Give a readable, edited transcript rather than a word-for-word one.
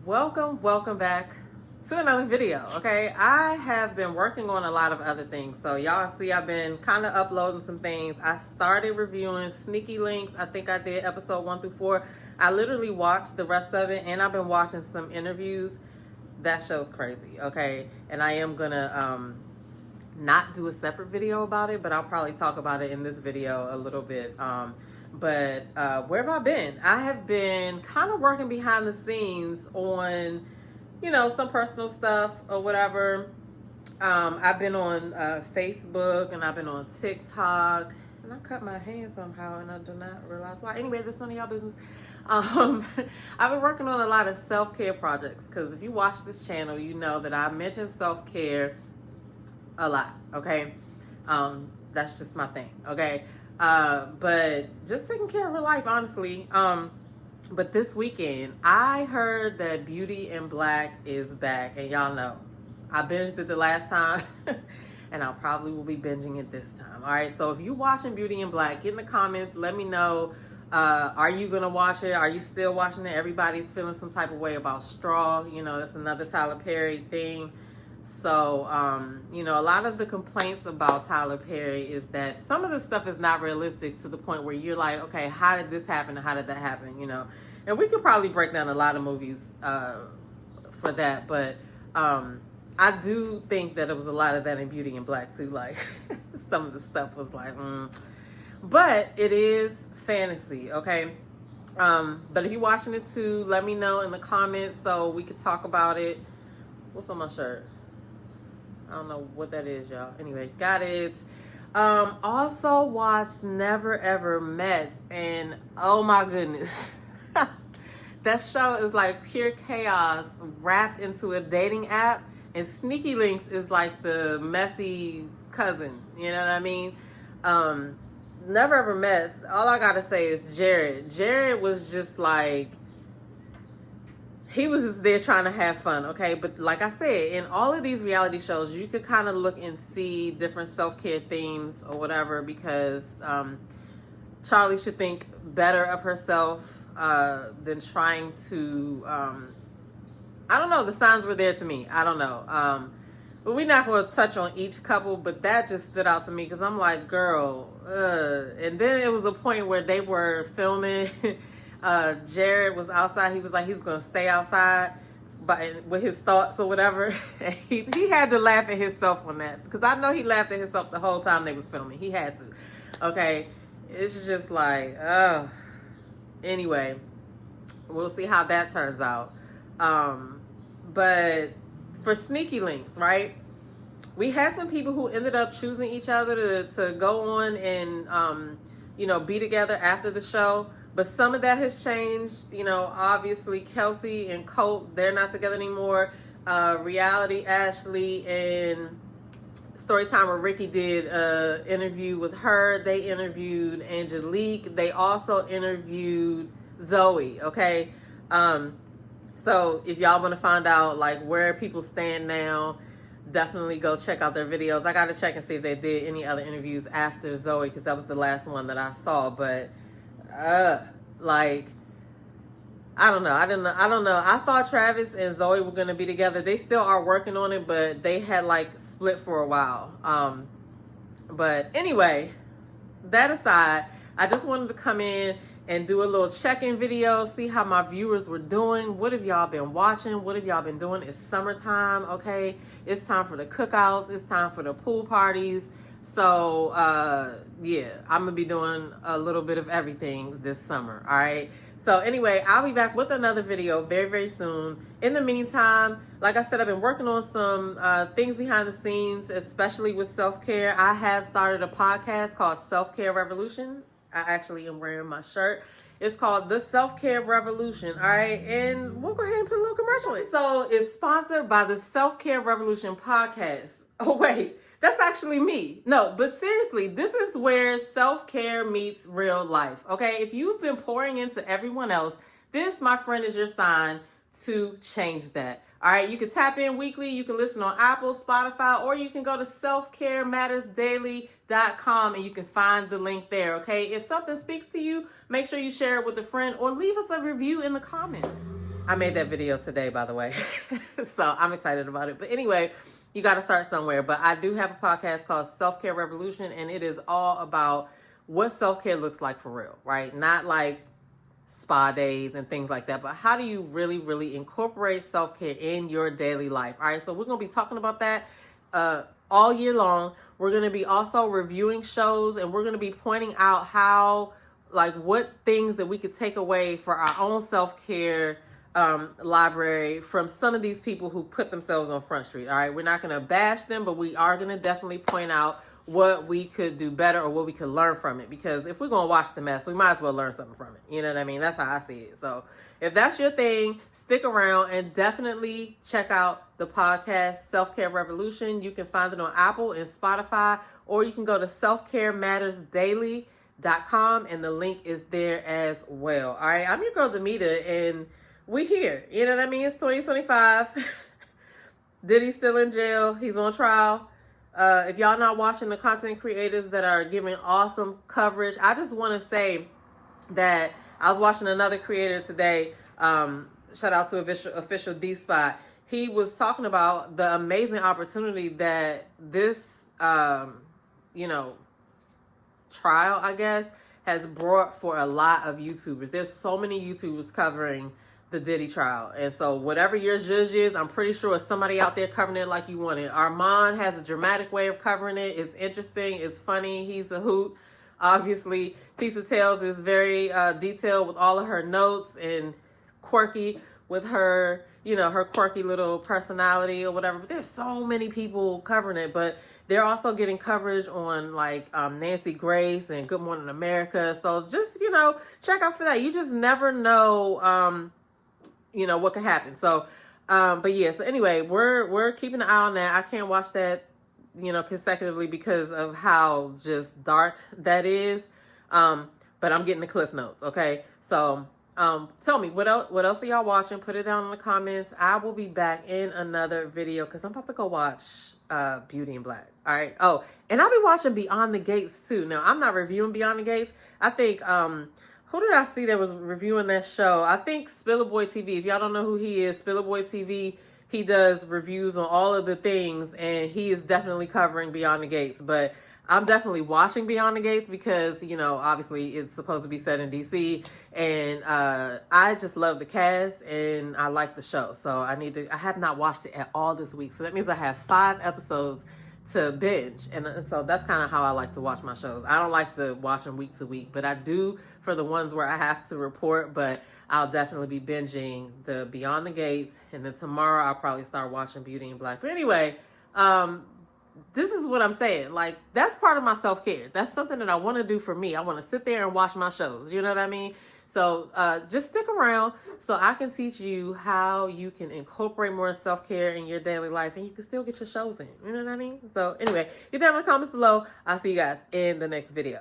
Welcome back to another video. Okay, I have been working on a lot of other things, so y'all see I've been kind of uploading some things. I started reviewing Sneaky Links. I think I did episode 1 through 4. I literally watched the rest of it, and I've been watching some interviews. That show's crazy. Okay, and I am gonna not do a separate video about it, but I'll probably talk about it in this video a little bit. But where have I been? I have been kind of working behind the scenes on, some personal stuff or whatever. I've been on Facebook and I've been on TikTok, and I cut my hand somehow and I do not realize why. Anyway, that's none of y'all business. I've been working on a lot of self-care projects because if you watch this channel, you know that I mention self-care a lot. Okay. That's just my thing. Okay. But just taking care of her life, honestly. But this weekend, I heard that Beauty in Black is back, and y'all know I binged it the last time, and I probably will be binging it this time. All right, so if you're watching Beauty in Black, get in the comments, let me know. Are you gonna watch it? Are you still watching it? Everybody's feeling some type of way about Straw. That's another Tyler Perry thing. So, a lot of the complaints about Tyler Perry is that some of the stuff is not realistic to the point where you're like, okay, how did this happen? How did that happen? And we could probably break down a lot of movies for that. But I do think that it was a lot of that in Beauty in Black too. Like some of the stuff was like, But it is fantasy, okay? But if you're watching it too, let me know in the comments so we could talk about it. What's on my shirt? I don't know what that is, y'all. Anyway, got it. Also watched Never Ever Met, and oh my goodness. That show is like pure chaos wrapped into a dating app, and Sneaky Links is like the messy cousin. You know what I mean? Never Ever Met, all I gotta say is Jared. Jared was just like, he was just there trying to have fun, okay? But like I said, in all of these reality shows, you could kind of look and see different self-care themes or whatever, because Charlie should think better of herself than trying to, I don't know, the signs were there to me. I don't know. But we're not going to touch on each couple, but that just stood out to me because I'm like, girl, and then it was a point where they were filming. Jared was outside. He was like, he's going to stay outside with his thoughts or whatever. he had to laugh at himself on that, because I know he laughed at himself the whole time they was filming. He had to. Okay. It's just like, anyway, we'll see how that turns out. But for Sneaky Links, right? We had some people who ended up choosing each other to go on and, be together after the show. But some of that has changed. Obviously Kelsey and Colt, they're not together anymore. Reality Ashley and Storytime where Ricky did an interview with her. They interviewed Angelique. They also interviewed Zoe, okay? So if y'all want to find out like where people stand now, definitely go check out their videos. I got to check and see if they did any other interviews after Zoe, because that was the last one that I saw. But like, I don't know. I don't know. I thought Travis and Zoe were going to be together. They still are working on it, but they had like split for a while. But anyway, that aside, I just wanted to come in and do a little check-in video, see how my viewers were doing. What have y'all been watching? What have y'all been doing? It's summertime, okay? It's time for the cookouts. It's time for the pool parties. So, yeah, I'm going to be doing a little bit of everything this summer, all right? So, anyway, I'll be back with another video very, very soon. In the meantime, like I said, I've been working on some things behind the scenes, especially with self-care. I have started a podcast called Self-Care Revolution. I actually am wearing my shirt. It's called The Self-Care Revolution, all right? And we'll go ahead and put a little commercial in. So, it's sponsored by the Self-Care Revolution podcast. Oh, wait. That's actually me. No, but seriously, this is where self-care meets real life, okay? If you've been pouring into everyone else, this, my friend, is your sign to change that. All right, you can tap in weekly. You can listen on Apple, Spotify, or you can go to selfcaremattersdaily.com and you can find the link there, okay? If something speaks to you, make sure you share it with a friend or leave us a review in the comments. I made that video today, by the way. So I'm excited about it. But anyway, you got to start somewhere. But I do have a podcast called Self-Care Revolution, and it is all about what self-care looks like for real, right? Not like spa days and things like that, but how do you really, really incorporate self-care in your daily life? All right, so we're going to be talking about that all year long. We're going to be also reviewing shows, and we're going to be pointing out how, like, what things that we could take away for our own self-care library from some of these people who put themselves on Front Street. All right, we're not going to bash them, but we are going to definitely point out what we could do better or what we could learn from it. Because if we're going to watch the mess, we might as well learn something from it. You know what I mean? That's how I see it. So if that's your thing, stick around and definitely check out the podcast Self-Care Revolution. You can find it on Apple and Spotify, or you can go to selfcaremattersdaily.com and the link is there as well. All right, I'm your girl Demita, and we here. You know what I mean? It's 2025. Diddy's still in jail. He's on trial. If y'all not watching the content creators that are giving awesome coverage, I just want to say that I was watching another creator today. Shout out to official D Spot. He was talking about the amazing opportunity that this, trial, I guess, has brought for a lot of YouTubers. There's so many YouTubers covering the Diddy trial. And so whatever your judge is, I'm pretty sure somebody out there covering it like you want it. Armand has a dramatic way of covering it. It's interesting. It's funny. He's a hoot. Obviously, Tisa Tales is very detailed with all of her notes and quirky with her, her quirky little personality or whatever. But there's so many people covering it. But they're also getting coverage on like Nancy Grace and Good Morning America. So just, check out for that. You just never know, what could happen. So, but yeah, so anyway, we're keeping an eye on that. I can't watch that, consecutively because of how just dark that is. But I'm getting the cliff notes. Okay. So, tell me what else are y'all watching? Put it down in the comments. I will be back in another video because I'm about to go watch, Beauty in Black. All right. Oh, and I'll be watching Beyond the Gates too. Now, I'm not reviewing Beyond the Gates. I think, who did I see that was reviewing that show? I think Spillerboy TV. If y'all don't know who he is, Spillerboy TV, he does reviews on all of the things, and he is definitely covering Beyond the Gates. But I'm definitely watching Beyond the Gates because, obviously it's supposed to be set in DC, and I just love the cast, and I like the show. So I have not watched it at all this week. So that means I have 5 episodes to binge, and so that's kind of how I like to watch my shows. I don't like to watch them week to week, but I do for the ones where I have to report. But I'll definitely be binging the Beyond the Gates, and then tomorrow I'll probably start watching Beauty in Black. But anyway, this is what I'm saying. Like, that's part of my self-care. That's something that I want to do for me. I want to sit there and watch my shows. You know what I mean? So just stick around so I can teach you how you can incorporate more self-care in your daily life, and you can still get your shows in. You know what I mean? So anyway, get down in the comments below. I'll see you guys in the next video.